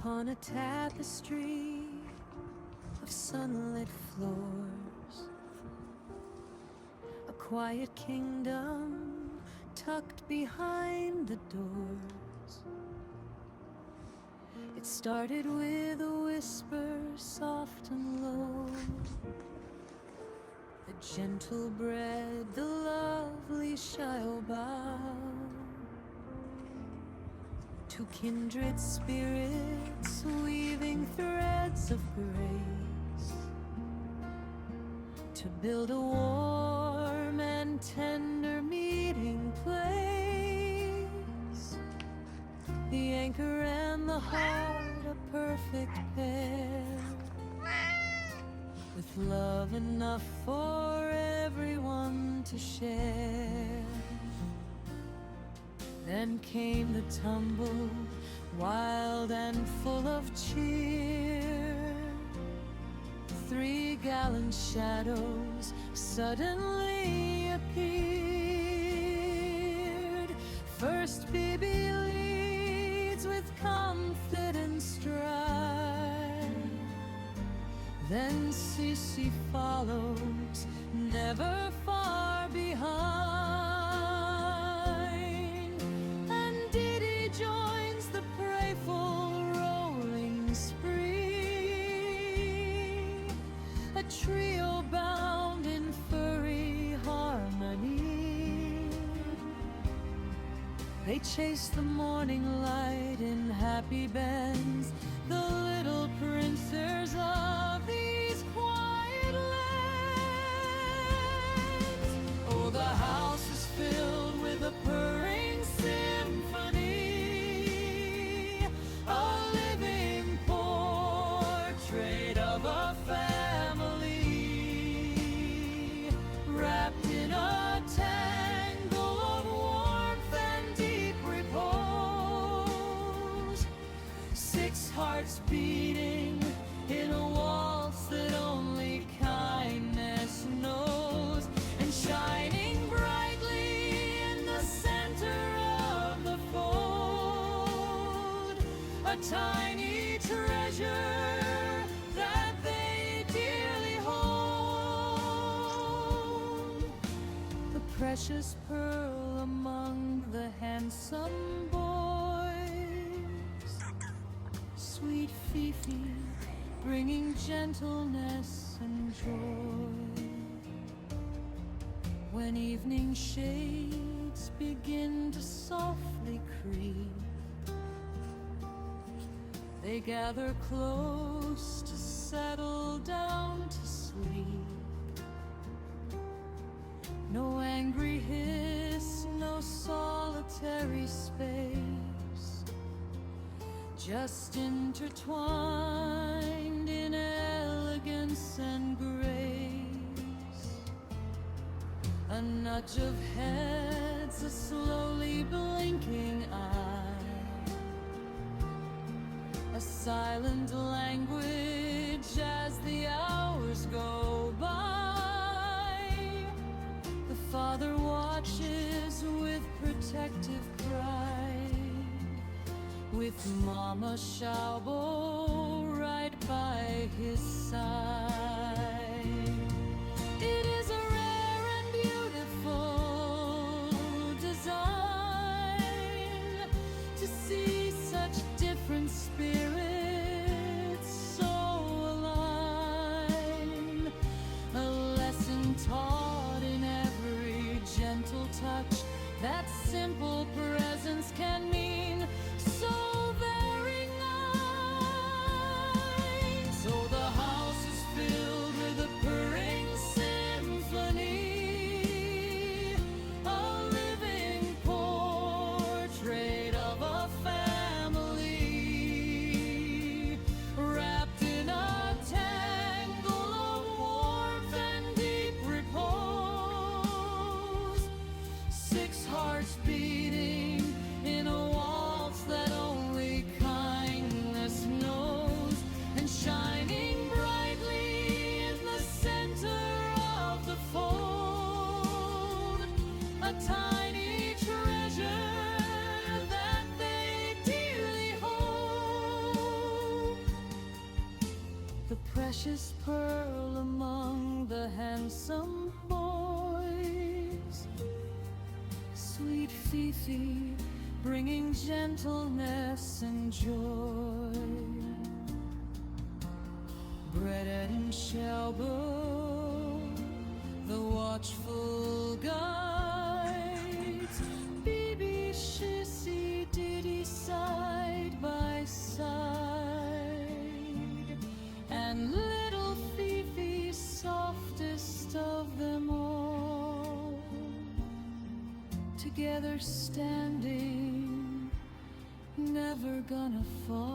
upon a tapestry of sunlit floors, a quiet kingdom tucked behind the doors. It started with a whisper, soft and low. The gentle bread, the lovely shall bow to kindred spirits weaving threads of grace, to build a warm and tender meeting place. The anchor and the heart, a perfect pair, with love enough for everyone to share. Then came the tumble, wild and full of cheer. 3 gallant shadows suddenly appeared. First Bibi leads with confident stride, then Sissy follows, never far behind. And Didi joins the prayful rolling spree, a trio bound in furry harmony. They chase the morning light in happy bands, the little pincers of these quiet lands. Oh, the house is filled with a purring symphony, a living portrait of a family, wrapped in a tangle of warmth and deep repose. 6 hearts beating in a waltz that only kindness knows, and shining brightly in the center of the fold, a tiny treasure that they dearly hold, the precious pearl among the handsome boys, sweet Fifi bringing gentleness and joy. When evening shades begin to softly creep, they gather close to settle down to sleep. No angry hiss, no solitary space, just intertwined in elegance and grace. A nudge of heads, a slowly blinking eye, a silent language as the hours go by. The father watches with protective pride, with Mama Xiaobo right by his side. It is a rare and beautiful design to see such different spirits so aligned, a lesson taught in every gentle touch. That simple presence can mean so very much. So the house precious pearl among the handsome boys. Sweet Fifi, bringing gentleness and joy. Breaded and Shelbo, the watchful guides. Bibi, Shissy, Diddy, side by side. And little Fifi, softest of them all. Together standing, never gonna fall.